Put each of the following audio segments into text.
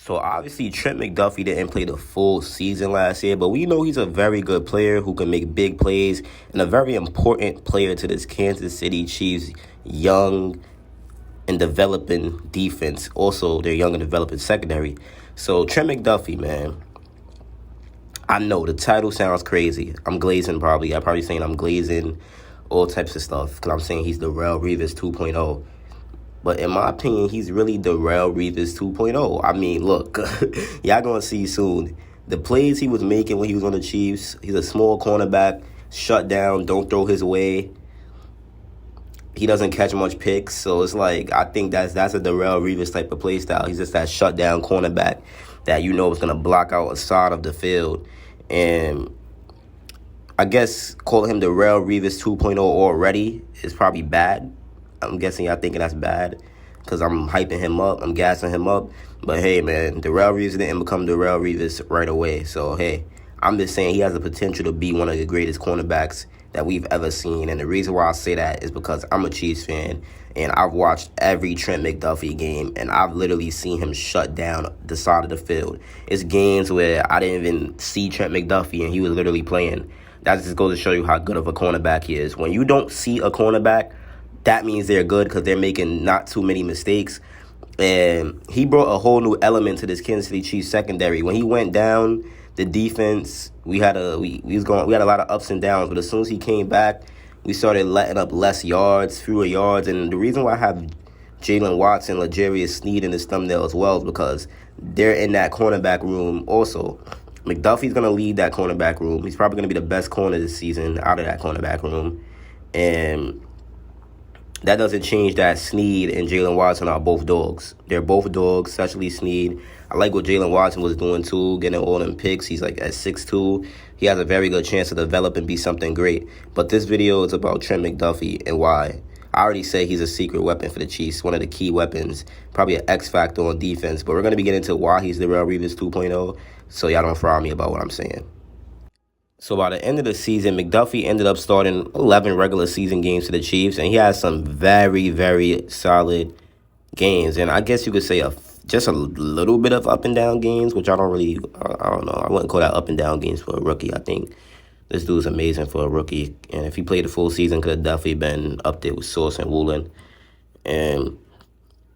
So obviously Trent McDuffie didn't play the full season last year, but we know he's a very good player who can make big plays and a very important player to this Kansas City Chiefs young and developing defense. Also, their young and developing secondary. So Trent McDuffie, man, I know the title sounds crazy. I'm glazing probably. I'm probably saying I'm glazing all types of stuff because I'm saying he's DARRELLE REVIS 2.0. But in my opinion, he's really DARRELLE REVIS 2.0. I mean, look, y'all going to see soon. The plays he was making when he was on the Chiefs, he's a small cornerback, shut down, don't throw his way. He doesn't catch much picks. So it's like, I think that's a DARRELLE REVIS type of play style. He's just that shut down cornerback that you know is going to block out a side of the field. And I guess calling him DARRELLE REVIS 2.0 already is probably bad. I'm guessing y'all thinking that's bad because I'm hyping him up. I'm gassing him up. But, hey, man, DARRELLE REVIS didn't become DARRELLE REVIS right away. So, hey, I'm just saying he has the potential to be one of the greatest cornerbacks that we've ever seen. And the reason why I say that is because I'm a Chiefs fan, and I've watched every Trent McDuffie game, and I've literally seen him shut down the side of the field. It's games where I didn't even see Trent McDuffie, and he was literally playing. That just goes to show you how good of a cornerback he is. When you don't see a cornerback, that means they're good because they're making not too many mistakes. And he brought a whole new element to this Kansas City Chiefs secondary. When he went down, the defense, we had a lot of ups and downs. But as soon as he came back, we started letting up fewer yards. And the reason why I have Jalen Watson, L'Jarius Sneed in this thumbnail as well is because they're in that cornerback room also. McDuffie's going to lead that cornerback room. He's probably going to be the best corner this season out of that cornerback room. And that doesn't change that Sneed and Jalen Watson are both dogs. They're both dogs, especially Sneed. I like what Jalen Watson was doing, too, getting all them picks. He's like at 6'2". He has a very good chance to develop and be something great. But this video is about Trent McDuffie and why. I already said he's a secret weapon for the Chiefs, one of the key weapons, probably an X factor on defense. But we're going to be getting into why he's DARRELLE REVIS 2.0, so y'all don't fry me about what I'm saying. So by the end of the season, McDuffie ended up starting 11 regular season games for the Chiefs, and he had some very, very solid games. And I guess you could say just a little bit of up and down games, which I don't know. I wouldn't call that up and down games for a rookie. I think this dude's amazing for a rookie. And if he played the full season, could have definitely been up there with Sauce and Woolen. And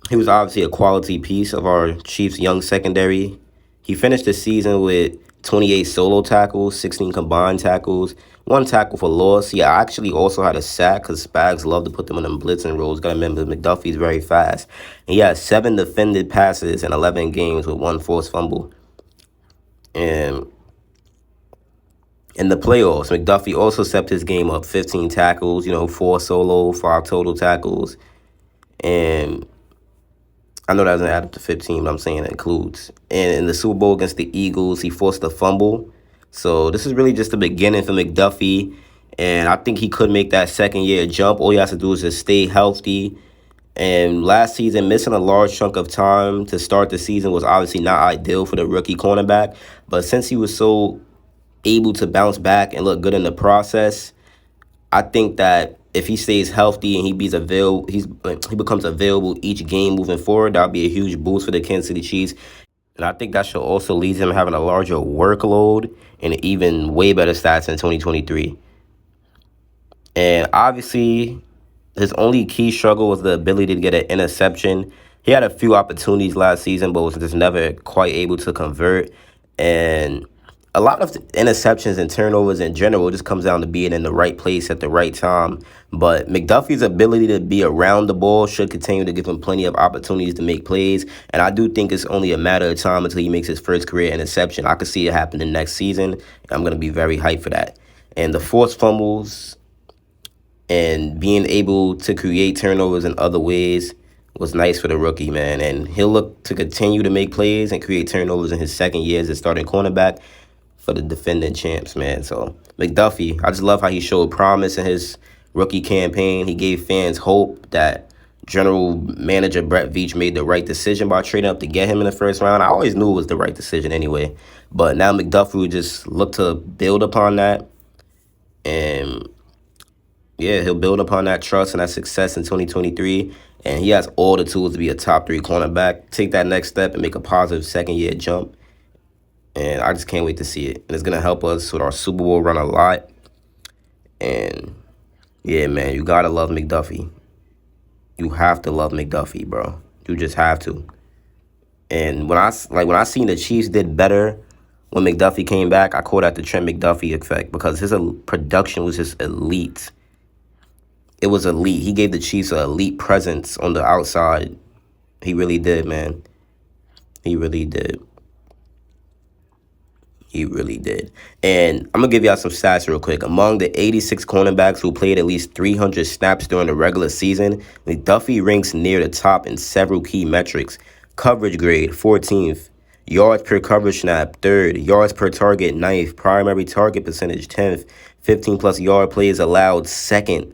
he was obviously a quality piece of our Chiefs' young secondary. He finished the season with 28 solo tackles, 16 combined tackles, 1 tackle for loss. He actually also had a sack because Spags love to put them in them blitzing roles. Got to remember, McDuffie's very fast. And he had 7 defended passes in 11 games with 1 forced fumble. And in the playoffs, McDuffie also stepped his game up, 15 tackles, 4 solo, 5 total tackles. And I know that doesn't add up to 15, but I'm saying it includes. And in the Super Bowl against the Eagles, he forced a fumble. So this is really just the beginning for McDuffie. And I think he could make that second-year jump. All he has to do is just stay healthy. And last season, missing a large chunk of time to start the season was obviously not ideal for the rookie cornerback. But since he was so able to bounce back and look good in the process, I think that if he stays healthy and he becomes available each game moving forward, that'll be a huge boost for the Kansas City Chiefs. And I think that should also lead him having a larger workload and even way better stats in 2023. And obviously, his only key struggle was the ability to get an interception. He had a few opportunities last season, but was just never quite able to convert. And a lot of interceptions and turnovers in general just comes down to being in the right place at the right time. But McDuffie's ability to be around the ball should continue to give him plenty of opportunities to make plays. And I do think it's only a matter of time until he makes his first career interception. I could see it happening next season. And I'm going to be very hyped for that. And the forced fumbles and being able to create turnovers in other ways was nice for the rookie, man. And he'll look to continue to make plays and create turnovers in his second year as a starting cornerback for the defending champs, man. So McDuffie, I just love how he showed promise in his rookie campaign. He gave fans hope that general manager Brett Veach made the right decision by trading up to get him in the first round. I always knew it was the right decision anyway. But now McDuffie would just look to build upon that. And yeah, he'll build upon that trust and that success in 2023. And he has all the tools to be a top 3 cornerback. Take that next step and make a positive second-year jump. And I just can't wait to see it. And it's going to help us with our Super Bowl run a lot. And, yeah, man, you got to love McDuffie. You have to love McDuffie, bro. You just have to. And when I seen the Chiefs did better when McDuffie came back, I called that the Trent McDuffie effect because his production was just elite. It was elite. He gave the Chiefs an elite presence on the outside. He really did, man. He really did. He really did. And I'm going to give y'all some stats real quick. Among the 86 cornerbacks who played at least 300 snaps during the regular season, McDuffie ranks near the top in several key metrics. Coverage grade, 14th. Yards per coverage snap, 3rd. Yards per target, 9th. Primary target percentage, 10th. 15-plus yard plays allowed, 2nd.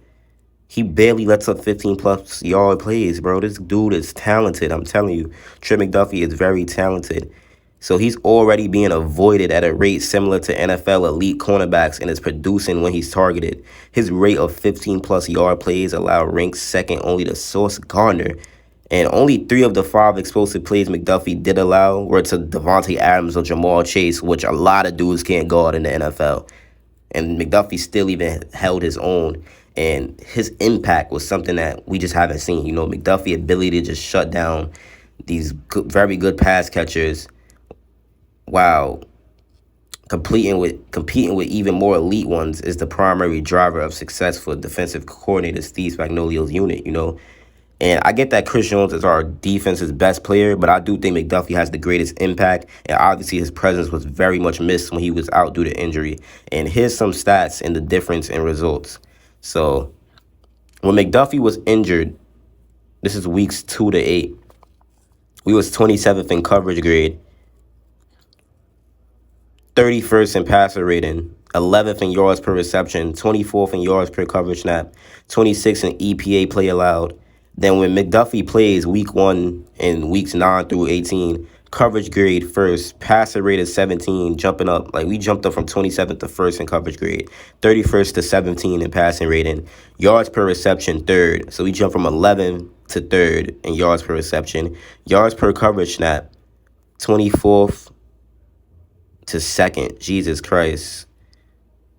He barely lets up 15-plus yard plays, bro. This dude is talented. I'm telling you. Trent McDuffie is very talented. So he's already being avoided at a rate similar to NFL elite cornerbacks and is producing when he's targeted. His rate of 15-plus yard plays allowed ranks 2nd only to Sauce Gardner. And only 3 of the 5 explosive plays McDuffie did allow were to Devontae Adams or Jamal Chase, which a lot of dudes can't guard in the NFL. And McDuffie still even held his own. And his impact was something that we just haven't seen. You know, McDuffie's ability to just shut down these very good pass catchers while competing with even more elite ones is the primary driver of success for defensive coordinator Steve Spagnuolo's unit, you know. And I get that Chris Jones is our defense's best player, but I do think McDuffie has the greatest impact. And obviously his presence was very much missed when he was out due to injury. And here's some stats and the difference in results. So when McDuffie was injured, this is weeks 2 to 8, we was 27th in coverage grade, 31st in passer rating, 11th in yards per reception, 24th in yards per coverage snap, 26th in EPA play allowed. Then when McDuffie plays week 1 and weeks 9 through 18, coverage grade 1st, passer rated 17, jumping up. Like, we jumped up from 27th to 1st in coverage grade, 31st to 17 in passing rating, yards per reception 3rd. So we jumped from 11 to 3rd in yards per reception, yards per coverage snap, 24th to 2nd. Jesus Christ.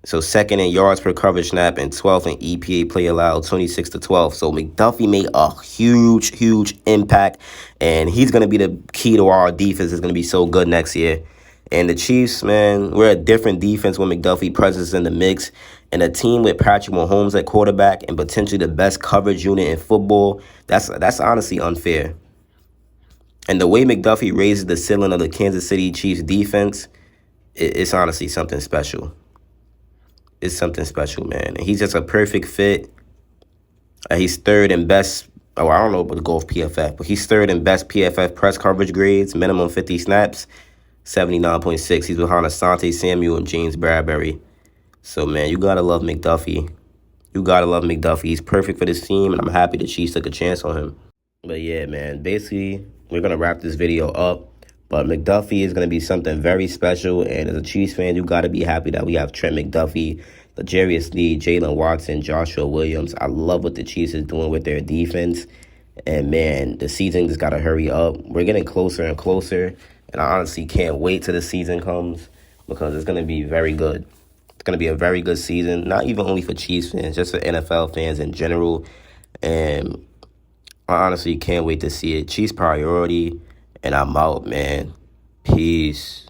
So 2nd in yards per coverage snap and 12th in EPA play allowed, 26 to 12. So McDuffie made a huge impact, and he's going to be the key to our defense. Is going to be so good next year. And the Chiefs, man, we're a different defense when McDuffie presence in the mix. And a team with Patrick Mahomes at quarterback and potentially the best coverage unit in football, that's honestly unfair. And the way McDuffie raises the ceiling of the Kansas City Chiefs defense, it's honestly something special. It's something special, man. And he's just a perfect fit. He's 3rd in best, I don't know about the golf PFF, but he's 3rd in best PFF press coverage grades, minimum 50 snaps, 79.6. He's behind Asante Samuel and James Bradbury. So, man, you got to love McDuffie. You got to love McDuffie. He's perfect for this team, and I'm happy the Chiefs took a chance on him. But, yeah, man, basically, we're going to wrap this video up. But McDuffie is going to be something very special. And as a Chiefs fan, you got to be happy that we have Trent McDuffie, L'Jarius Lee, Jalen Watson, Joshua Williams. I love what the Chiefs is doing with their defense. And, man, the season just got to hurry up. We're getting closer and closer. And I honestly can't wait till the season comes because it's going to be very good. It's going to be a very good season, not even only for Chiefs fans, just for NFL fans in general. And I honestly can't wait to see it. Chiefs priority. And I'm out, man. Peace.